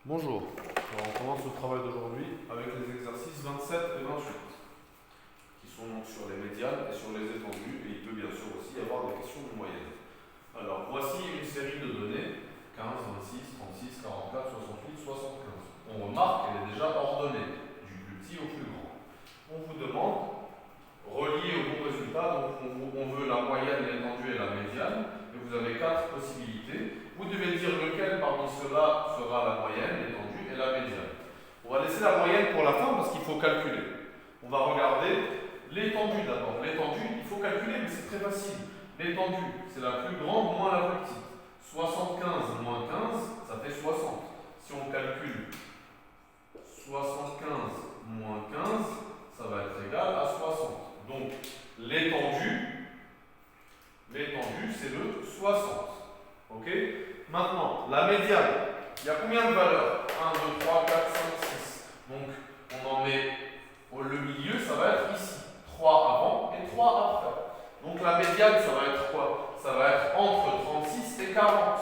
Bonjour, alors on commence le travail d'aujourd'hui avec les exercices 27 et 28 qui sont donc sur les médianes et sur les étendues, et il peut bien sûr aussi y avoir des questions de moyenne. Alors voici une série de données 15, 26, 36, 44, 68, 75. On remarque qu'elle est déjà ordonnée du plus petit au plus grand. On vous demande, relié au bon résultat, donc on veut la moyenne, l'étendue et la médiane, et vous avez 4 possibilités. Vous devez dire lequel parmi ceux-là fera la moyenne, l'étendue et la médiane. On va laisser la moyenne pour la fin parce qu'il faut calculer. On va regarder l'étendue d'abord. L'étendue, il faut calculer, mais c'est très facile. L'étendue, c'est la plus grande moins la plus petite. 75 moins 15, ça fait 60. Si on calcule 75 moins 15, ça va être égal à 60. Donc, l'étendue, c'est le 60. Ok? Maintenant, la médiane, il y a combien de valeurs? 1, 2, 3, 4, 5, 6. Donc, on en met le milieu, ça va être ici. 3 avant et 3 après. Donc, la médiane, ça va être quoi? Ça va être entre 36 et 40.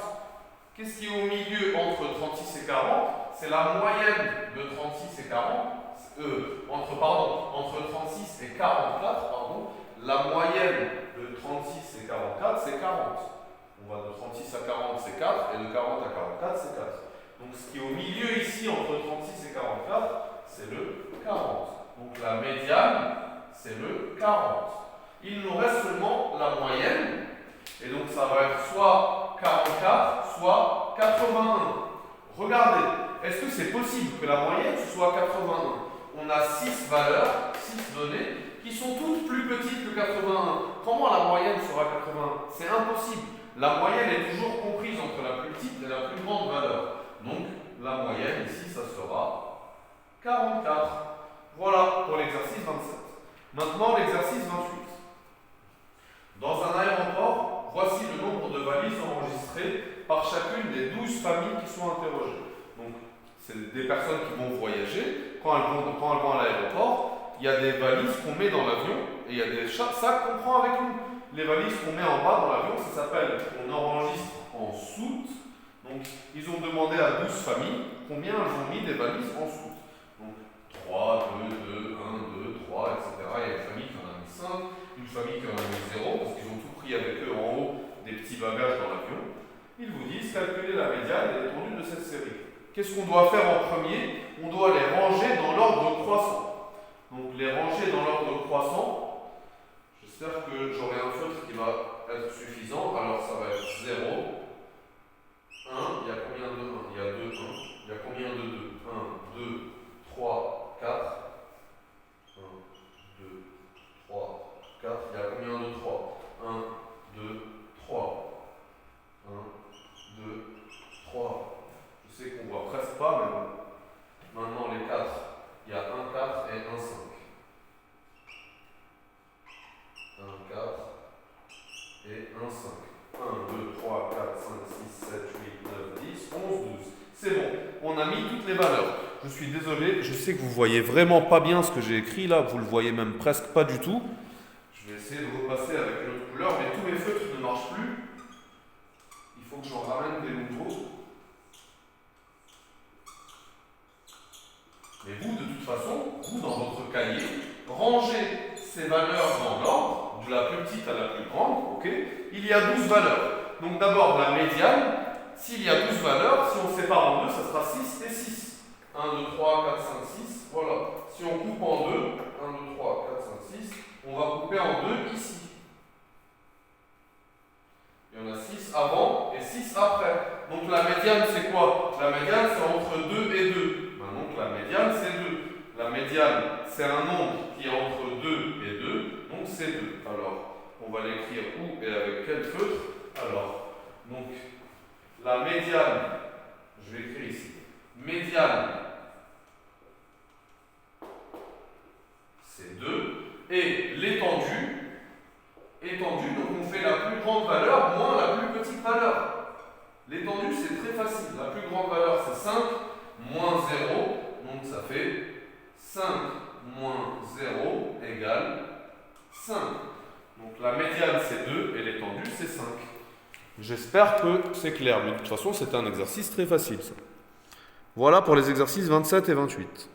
Qu'est-ce qui est au milieu entre 36 et 40? C'est la moyenne de 36 et 40. Entre 36 et 44, la moyenne de 36 et 44, c'est 40. On va de 36 à 40, c'est 4, et de 40 à 44, c'est 4. Donc ce qui est au milieu ici, entre 36 et 44, c'est le 40. Donc la médiane, c'est le 40. Il nous reste seulement la moyenne, et donc ça va être soit 44, soit 81. Regardez, est-ce que c'est possible que la moyenne soit 81? On a 6 valeurs, 6 données, qui sont toutes plus petites que 81. Comment la moyenne sera 81? C'est impossible. La moyenne est toujours comprise entre la plus petite et la plus grande valeur. Donc, la moyenne ici, ça sera 44. Voilà pour l'exercice 27. Maintenant, l'exercice 28. Dans un aéroport, voici le nombre de valises enregistrées par chacune des 12 familles qui sont interrogées. Donc, c'est des personnes qui vont voyager. Quand elles vont à l'aéroport, il y a des valises qu'on met dans l'avion et il y a des sacs qu'on prend avec nous. Les valises qu'on met en bas dans l'avion, ça s'appelle, on enregistre en soute. Donc, ils ont demandé à 12 familles combien elles ont mis des valises en soute. Donc, 3, 2, 2, 1, 2, 3, etc. Il y a une famille qui en a mis 5, une famille qui en a mis 0, parce qu'ils ont tout pris avec eux en haut des petits bagages dans l'avion. Ils vous disent calculer la médiane et l'étendue de cette série. Qu'est-ce qu'on doit faire en premier? On doit les ranger dans l'ordre croissant. Donc, les ranger dans l'ordre croissant. J'espère que j'aurai un feutre qui va être suffisant. Alors ça va être 0, 1, il y a combien de 1? Il y a 2, 1. Il y a combien de 2? 1, 2, 3, 4. 1, 2, 3, 4. Il y a combien de 3? 1, 2, 3. 1, 2, 3. Je sais qu'on voit presque pas, mais bon. Maintenant les 4. Il y a 1, 4 et 1, 5. 1, 4 et 1, 5. 1, 2, 3, 4, 5, 6, 7, 8, 9, 10, 11, 12. C'est bon, on a mis toutes les valeurs. Je suis désolé, je sais que vous voyez vraiment pas bien ce que j'ai écrit là, vous le voyez même presque pas du tout. Je vais essayer de repasser avec une autre couleur, mais tous mes feutres ne marchent plus. Il faut que j'en ramène des nouveaux. Mais vous, de toute façon, vous dans votre cahier, rangez ces valeurs dans l'ordre, de la plus petite à la plus grande, ok? Il y a 12 valeurs. Donc d'abord la médiane, s'il y a 12 valeurs, si on sépare en deux, ça sera 6 et 6. 1, 2, 3, 4, 5, 6, voilà. Si on coupe en deux, 1, 2, 3, 4, 5, 6, on va couper en deux ici. Il y en a 6 avant et 6 après. Donc la médiane c'est quoi? La médiane c'est entre 2 et 2. Donc la médiane c'est 2. La médiane c'est un nombre qui est entre 2 et 2, donc c'est 2. Alors, on va l'écrire où et avec quel feutre? Alors, donc, la médiane, je vais écrire ici, médiane, c'est 2, et l'étendue, donc on fait la plus grande valeur moins la plus petite valeur. L'étendue, c'est très facile. La plus grande valeur, c'est 5, moins 0, donc ça fait 5 moins 0 égale 5. Donc la médiane c'est 2 et l'étendue c'est 5. J'espère que c'est clair, mais de toute façon c'est un exercice très facile ça. Voilà pour les exercices 27 et 28.